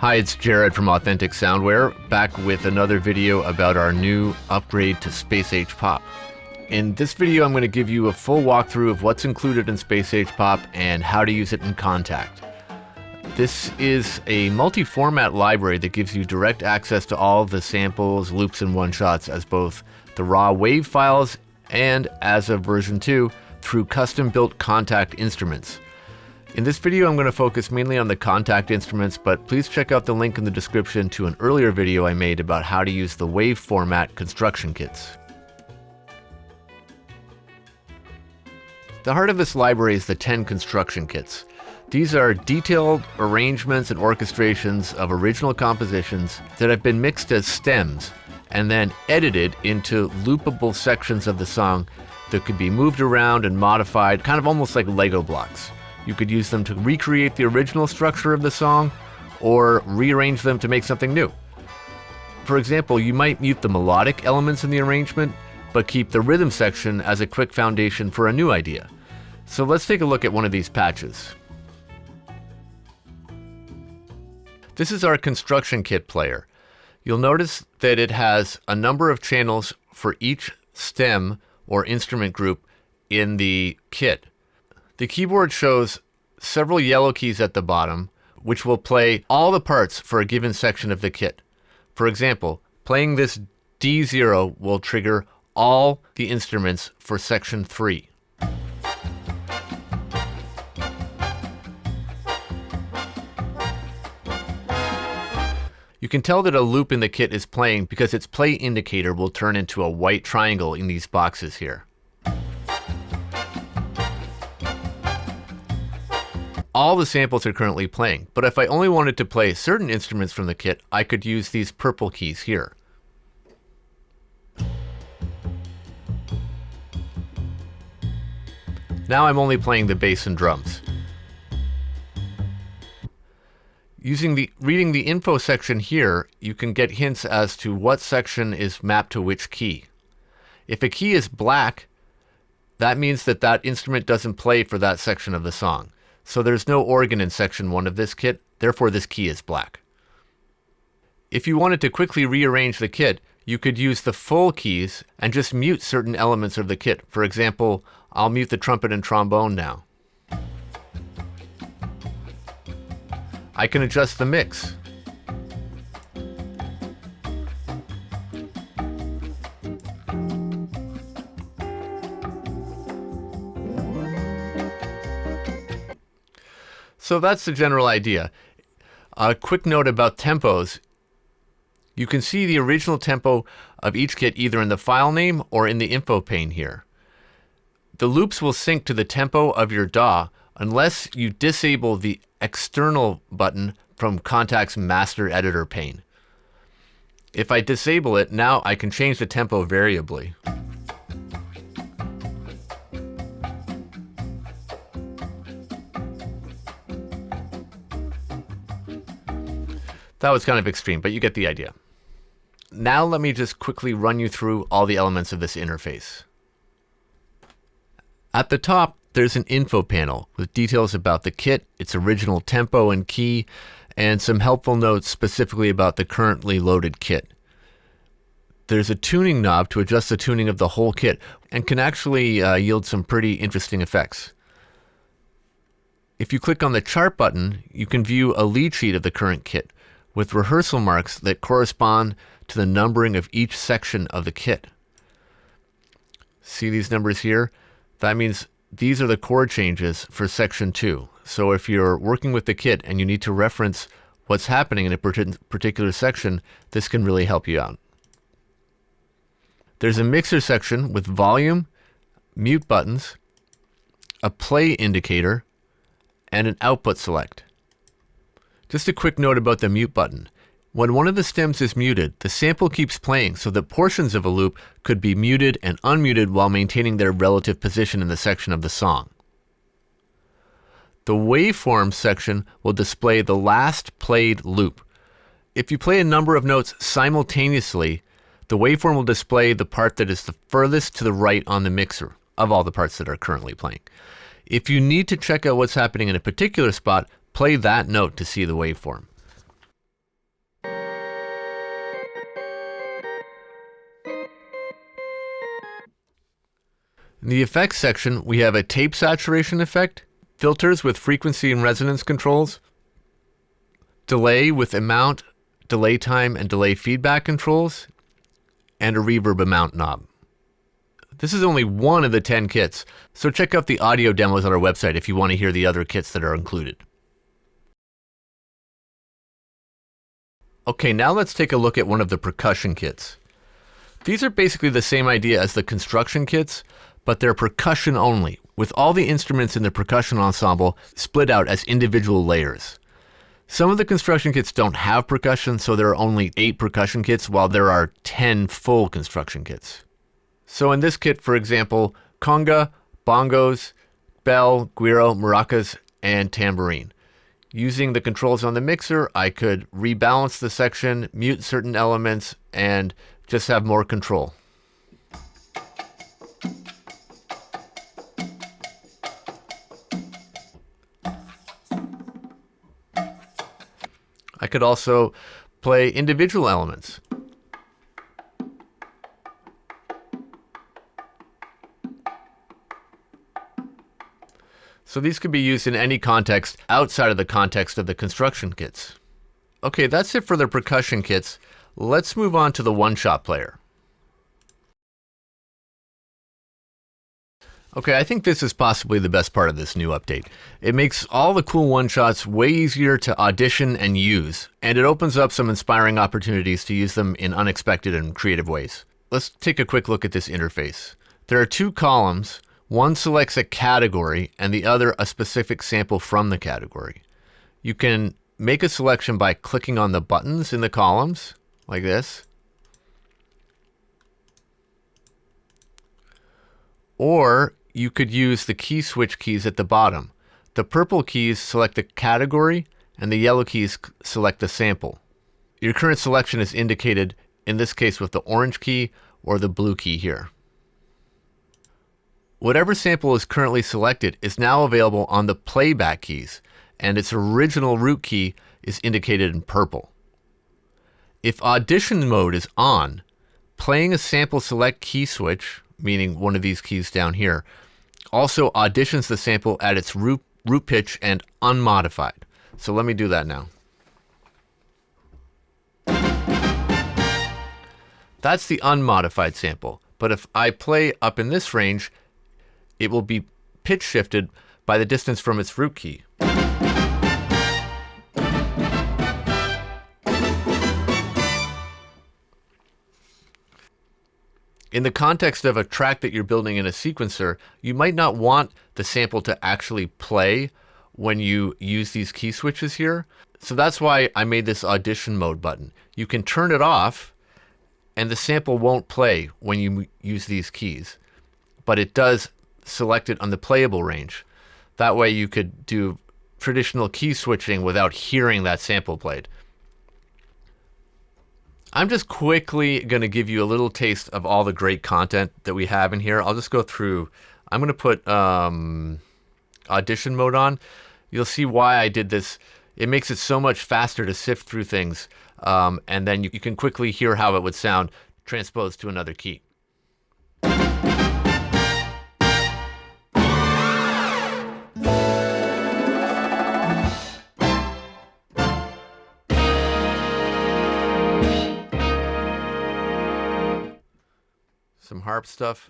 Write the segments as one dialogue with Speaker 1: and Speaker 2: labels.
Speaker 1: Hi, it's Jared from Authentic Soundware, back with another video about our new upgrade to Space Age Pop. In this video, I'm going to give you a full walkthrough of what's included in Space Age Pop and how to use it in Kontakt. This is a multi-format library that gives you direct access to all of the samples, loops, and one-shots as both the raw WAV files and, as of version 2, through custom-built Kontakt instruments. In this video, I'm going to focus mainly on the Kontakt instruments, but please check out the link in the description to an earlier video I made about how to use the WAV format construction kits. The heart of this library is the 10 construction kits. These are detailed arrangements and orchestrations of original compositions that have been mixed as stems and then edited into loopable sections of the song that could be moved around and modified, kind of almost like Lego blocks. You could use them to recreate the original structure of the song or rearrange them to make something new. For example, you might mute the melodic elements in the arrangement, but keep the rhythm section as a quick foundation for a new idea. So let's take a look at one of these patches. This is our construction kit player. You'll notice that it has a number of channels for each stem or instrument group in the kit. The keyboard shows several yellow keys at the bottom, which will play all the parts for a given section of the kit. For example, playing this D0 will trigger all the instruments for section 3. You can tell that a loop in the kit is playing because its play indicator will turn into a white triangle in these boxes here. All the samples are currently playing, but if I only wanted to play certain instruments from the kit, I could use these purple keys here. Now I'm only playing the bass and drums. Reading the info section here, you can get hints as to what section is mapped to which key. If a key is black, that means that that instrument doesn't play for that section of the song. So there's no organ in section 1 of this kit, therefore this key is black. If you wanted to quickly rearrange the kit, you could use the full keys and just mute certain elements of the kit. For example, I'll mute the trumpet and trombone now. I can adjust the mix. So that's the general idea. A quick note about tempos. You can see the original tempo of each kit either in the file name or in the info pane here. The loops will sync to the tempo of your DAW unless you disable the external button from Kontakt's master editor pane. If I disable it, now I can change the tempo variably. That was kind of extreme, but you get the idea. Now let me just quickly run you through all the elements of this interface. At the top, there's an info panel with details about the kit, its original tempo and key, and some helpful notes specifically about the currently loaded kit. There's a tuning knob to adjust the tuning of the whole kit and can actually yield some pretty interesting effects. If you click on the chart button, you can view a lead sheet of the current kit with rehearsal marks that correspond to the numbering of each section of the kit. See these numbers here? That means these are the chord changes for section 2. So if you're working with the kit and you need to reference what's happening in a particular section, this can really help you out. There's a mixer section with volume, mute buttons, a play indicator, and an output select. Just a quick note about the mute button. When one of the stems is muted, the sample keeps playing so that portions of a loop could be muted and unmuted while maintaining their relative position in the section of the song. The waveform section will display the last played loop. If you play a number of notes simultaneously, the waveform will display the part that is the furthest to the right on the mixer of all the parts that are currently playing. If you need to check out what's happening in a particular spot, play that note to see the waveform. In the effects section, we have a tape saturation effect, filters with frequency and resonance controls, delay with amount, delay time, and delay feedback controls, and a reverb amount knob. This is only one of the 10 kits, so check out the audio demos on our website if you want to hear the other kits that are included. Okay, now let's take a look at one of the percussion kits. These are basically the same idea as the construction kits, but they're percussion only, with all the instruments in the percussion ensemble split out as individual layers. Some of the construction kits don't have percussion, so there are only 8 percussion kits, while there are 10 full construction kits. So in this kit, for example, conga, bongos, bell, guiro, maracas, and tambourine. Using the controls on the mixer, I could rebalance the section, mute certain elements, and just have more control. I could also play individual elements. So these could be used in any context outside of the context of the construction kits. Okay, that's it for the percussion kits. Let's move on to the one-shot player. Okay, I think this is possibly the best part of this new update. It makes all the cool one-shots way easier to audition and use, and it opens up some inspiring opportunities to use them in unexpected and creative ways. Let's take a quick look at this interface. There are 2 columns. One selects a category and the other a specific sample from the category. You can make a selection by clicking on the buttons in the columns, like this. Or you could use the key switch keys at the bottom. The purple keys select the category and the yellow keys select the sample. Your current selection is indicated, in this case, with the orange key or the blue key here. Whatever sample is currently selected is now available on the playback keys, and its original root key is indicated in purple. If audition mode is on, playing a sample select key switch, meaning one of these keys down here, also auditions the sample at its root pitch and unmodified. So let me do that now. That's the unmodified sample, but if I play up in this range, it will be pitch shifted by the distance from its root key. In the context of a track that you're building in a sequencer, you might not want the sample to actually play when you use these key switches here. So that's why I made this audition mode button. You can turn it off and the sample won't play when you use these keys, but it does select it on the playable range. That way you could do traditional key switching without hearing that sample played. I'm just quickly going to give you a little taste of all the great content that we have in here. I'll just go through. I'm going to put audition mode on. You'll see why I did this. It makes it so much faster to sift through things, and then you can quickly hear how it would sound transposed to another key. Some harp stuff.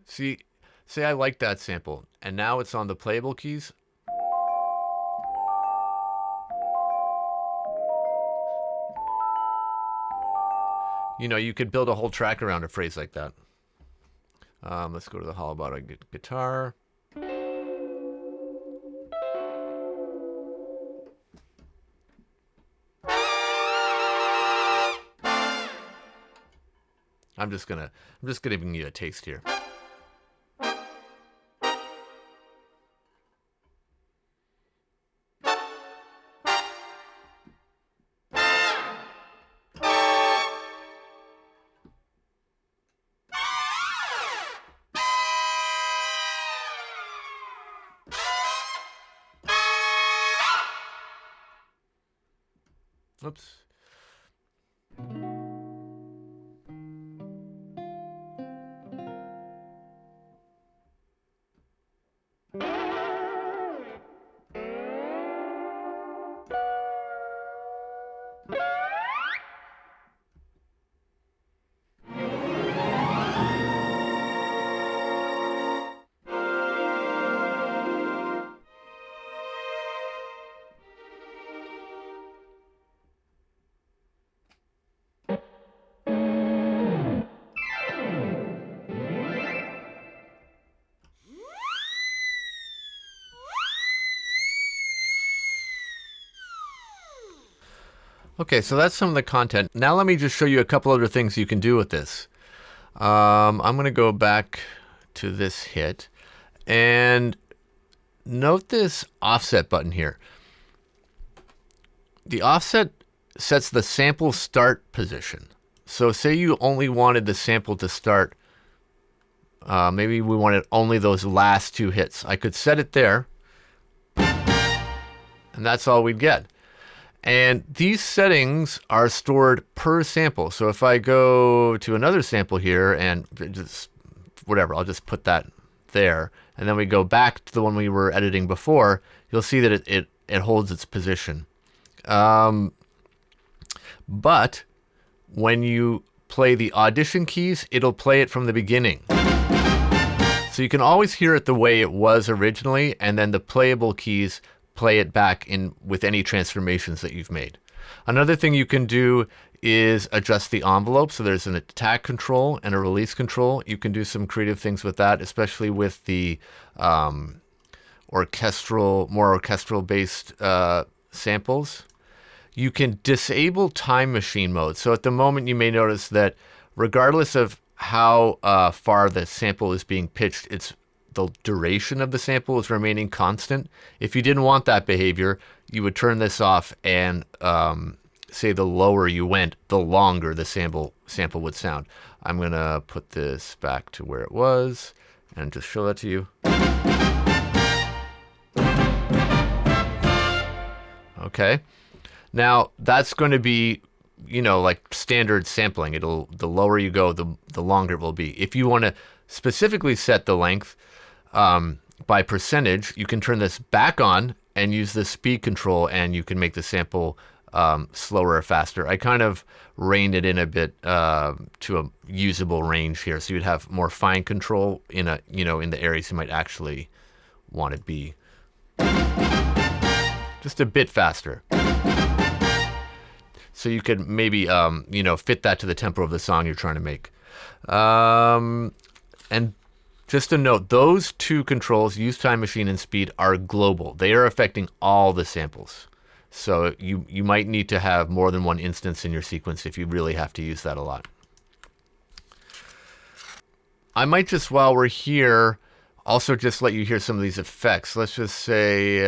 Speaker 1: See, say I like that sample, and now it's on the playable keys. You know, you could build a whole track around a phrase like that. Let's go to the hollow bottom guitar. I'm just giving you a taste here. Oops. Okay, so that's some of the content. Now let me just show you a couple other things you can do with this. I'm going to go back to this hit and note this offset button here. The offset sets the sample start position. So say you only wanted the sample to start, maybe we wanted only those last two hits. I could set it there, and that's all we'd get. And these settings are stored per sample. So if I go to another sample here and just whatever, I'll just put that there. And then we go back to the one we were editing before, you'll see that it holds its position. But when you play the audition keys, it'll play it from the beginning. So you can always hear it the way it was originally, and then the playable keys play it back in with any transformations that you've made. Another thing you can do is adjust the envelope. So there's an attack control and a release control. You can do some creative things with that, especially with the more orchestral based samples. You can disable time machine mode. So at the moment you may notice that regardless of how far the sample is being pitched, the duration of the sample is remaining constant. If you didn't want that behavior, you would turn this off and say the lower you went, the longer the sample would sound. I'm going to put this back to where it was and just show that to you. Okay. Now that's going to be, like standard sampling. The lower you go, the longer it will be. If you want to specifically set the length, by percentage, you can turn this back on and use the speed control, and you can make the sample slower or faster. I kind of reined it in a bit to a usable range here, so you'd have more fine control in the areas you might actually want to be just a bit faster. So you could maybe fit that to the tempo of the song you're trying to make. And just a note, those two controls, use time machine and speed, are global. They are affecting all the samples. So you might need to have more than one instance in your sequence if you really have to use that a lot. I might just, while we're here, also just let you hear some of these effects. Let's just say,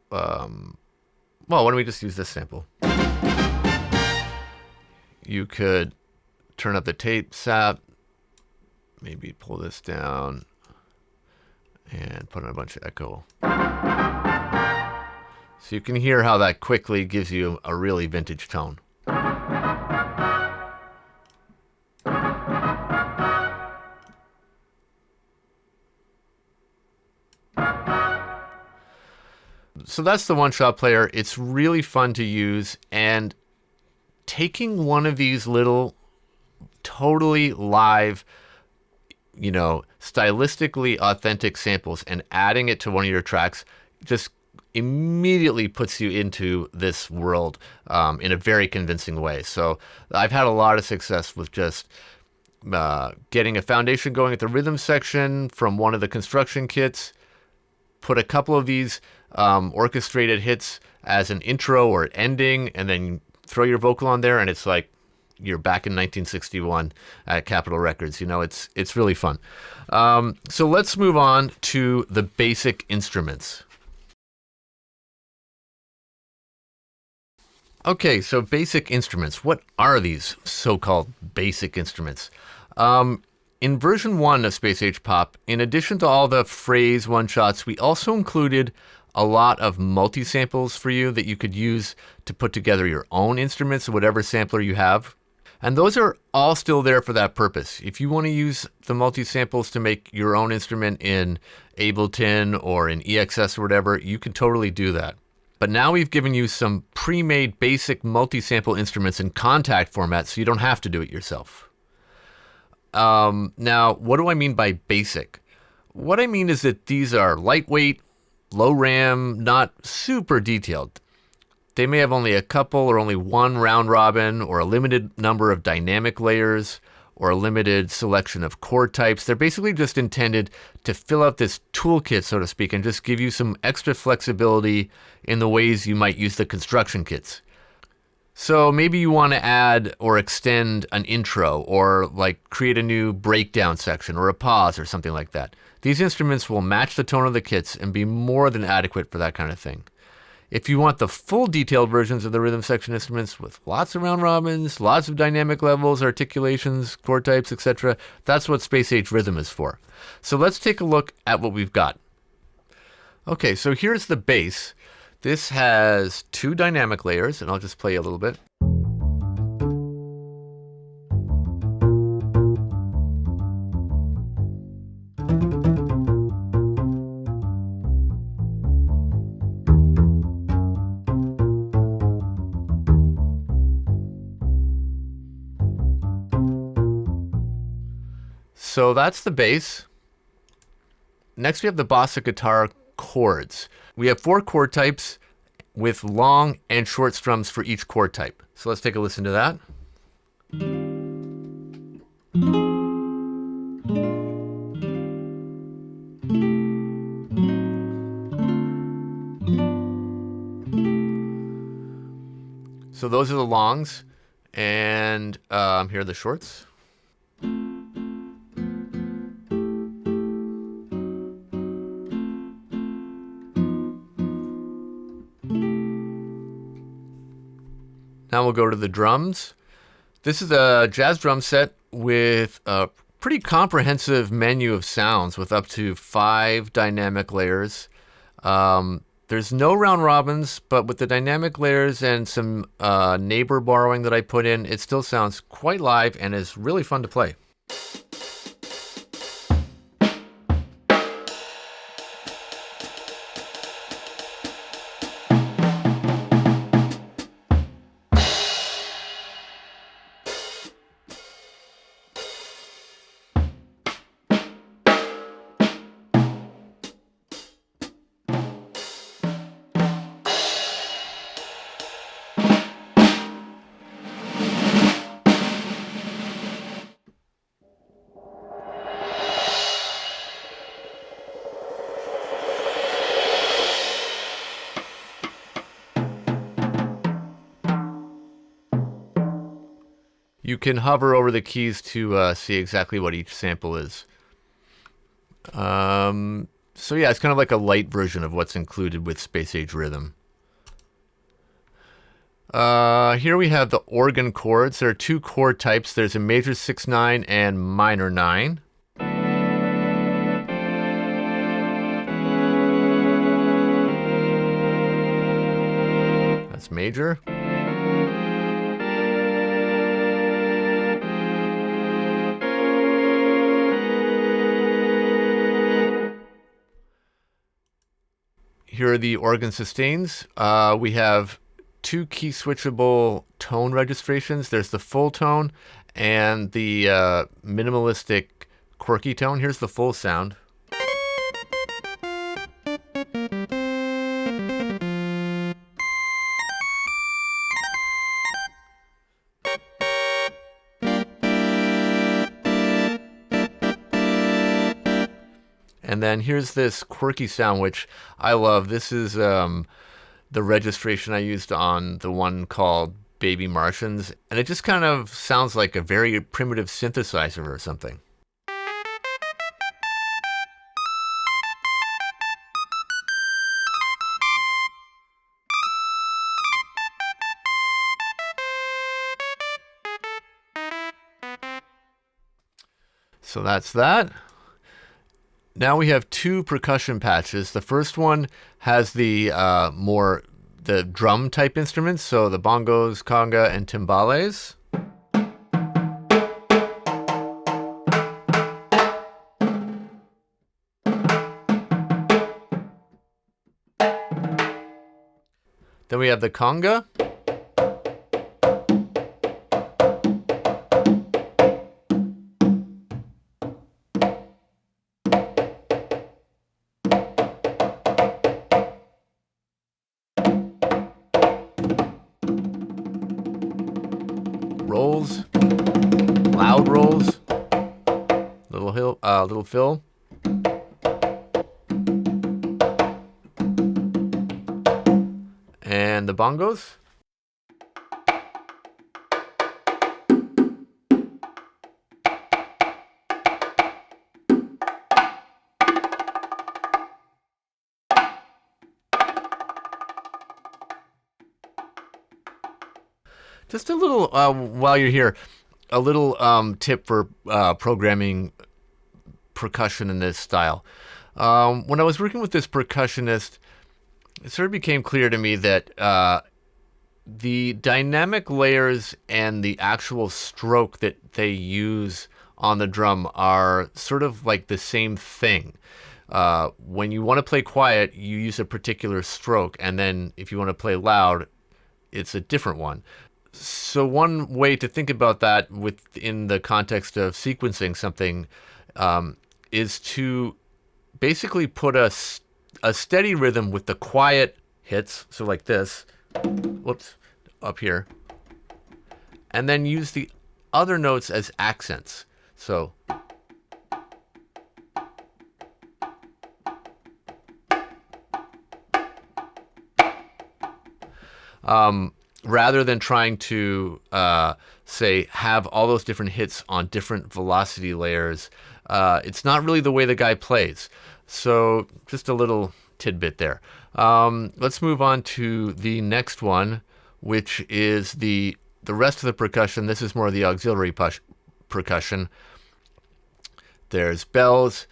Speaker 1: why don't we just use this sample? You could turn up the tape sap. Maybe pull this down and put in a bunch of echo. So you can hear how that quickly gives you a really vintage tone. So that's the one-shot player. It's really fun to use, and taking one of these little totally live, stylistically authentic samples and adding it to one of your tracks just immediately puts you into this world in a very convincing way. So I've had a lot of success with just getting a foundation going at the rhythm section from one of the construction kits, put a couple of these orchestrated hits as an intro or ending, and then throw your vocal on there, and it's like you're back in 1961 at Capitol Records. It's really fun. So let's move on to the basic instruments. Okay, so basic instruments. What are these so-called basic instruments? In version 1 of Space Age Pop, in addition to all the phrase one-shots, we also included a lot of multi-samples for you that you could use to put together your own instruments, whatever sampler you have. And those are all still there for that purpose. If you want to use the multi-samples to make your own instrument in Ableton or in EXS or whatever, you can totally do that. But now we've given you some pre-made basic multi-sample instruments in Kontakt format, so you don't have to do it yourself. Now, what do I mean by basic? What I mean is that these are lightweight, low RAM, not super detailed. They may have only a couple or only one round robin or a limited number of dynamic layers or a limited selection of chord types. They're basically just intended to fill out this toolkit, so to speak, and just give you some extra flexibility in the ways you might use the construction kits. So maybe you want to add or extend an intro or like create a new breakdown section or a pause or something like that. These instruments will match the tone of the kits and be more than adequate for that kind of thing. If you want the full detailed versions of the rhythm section instruments with lots of round robins, lots of dynamic levels, articulations, chord types, etc., that's what Space Age Rhythm is for. So let's take a look at what we've got. Okay, so here's the bass. This has 2 dynamic layers, and I'll just play a little bit. So that's the bass. Next we have the Bossa guitar chords. We have 4 chord types with long and short strums for each chord type. So let's take a listen to that. So those are the longs, and here are the shorts. Now we'll go to the drums. This is a jazz drum set with a pretty comprehensive menu of sounds with up to 5 dynamic layers. There's no round robins, but with the dynamic layers and some neighbor borrowing that I put in, it still sounds quite live and is really fun to play. You can hover over the keys to see exactly what each sample is. So yeah, it's kind of like a light version of what's included with Space Age Rhythm. Here we have the organ chords. There are 2 chord types. There's a major 6/9 and minor 9. That's major. Here are the organ sustains. We have 2 key switchable tone registrations. There's the full tone and the minimalistic quirky tone. Here's the full sound. And then here's this quirky sound, which I love. This is the registration I used on the one called Baby Martians. And it just kind of sounds like a very primitive synthesizer or something. So that's that. Now we have two percussion patches. The first one has the the drum type instruments, so the bongos, conga, and timbales. Then we have the conga. Rolls, loud rolls, little fill, and the bongos. Just a little, while you're here, a little tip for programming percussion in this style. When I was working with this percussionist, it sort of became clear to me that the dynamic layers and the actual stroke that they use on the drum are sort of like the same thing. When you want to play quiet, you use a particular stroke, and then if you want to play loud, it's a different one. So one way to think about that within the context of sequencing something is to basically put a steady rhythm with the quiet hits, so like this, whoops, up here, and then use the other notes as accents. So rather than trying to say have all those different hits on different velocity layers, it's not really the way the guy plays. So just a little tidbit there. Let's move on to the next one, which is the rest of the percussion. This is more of the auxiliary percussion. There's bells,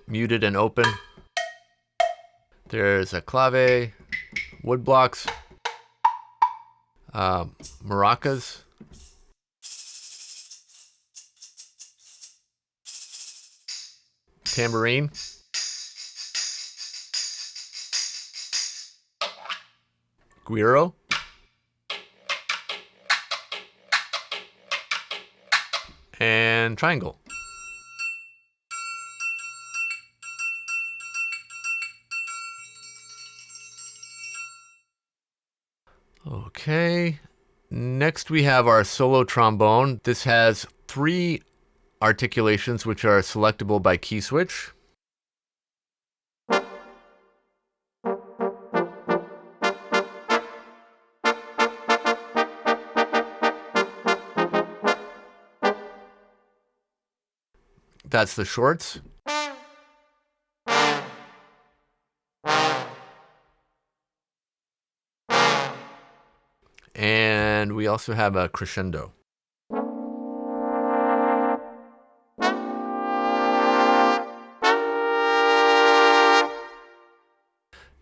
Speaker 1: muted and open. There's a clave, wood blocks, maracas, tambourine, guiro, and triangle. Okay, next we have our solo trombone. This has 3 articulations which are selectable by key switch. That's the shorts. And we also have a crescendo.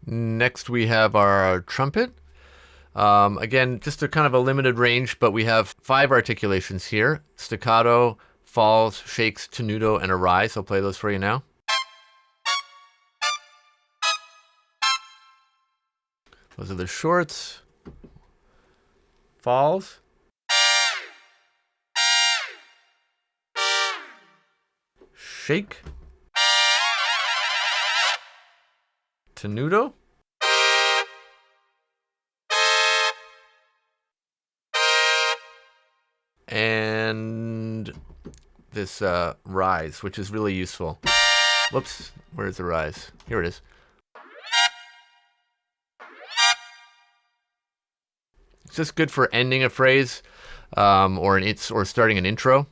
Speaker 1: Next we have our trumpet. Again, just a kind of a limited range, but we have 5 articulations here: staccato, falls, shakes, tenuto, and a rise. I'll play those for you now. Those are the shorts. Falls. Shake. Tenuto. And this rise, which is really useful. Whoops, where's the rise? Here it is. It's just good for ending a phrase or starting an intro.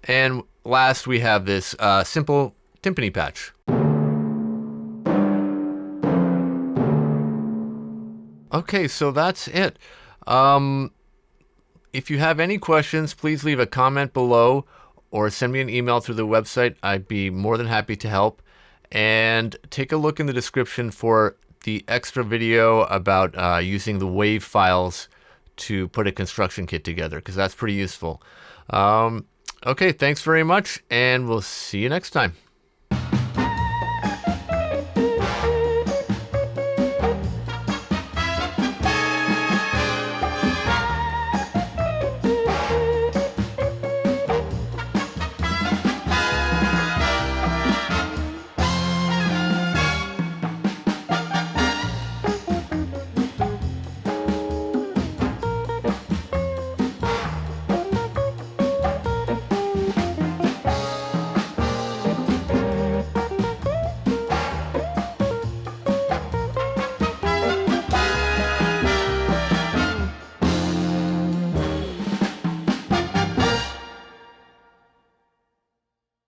Speaker 1: And last, we have this simple timpani patch. Okay, so that's it. If you have any questions, please leave a comment below, or send me an email through the website. I'd be more than happy to help. And take a look in the description for the extra video about using the wave files to put a construction kit together, because that's pretty useful. Okay, thanks very much, and we'll see you next time.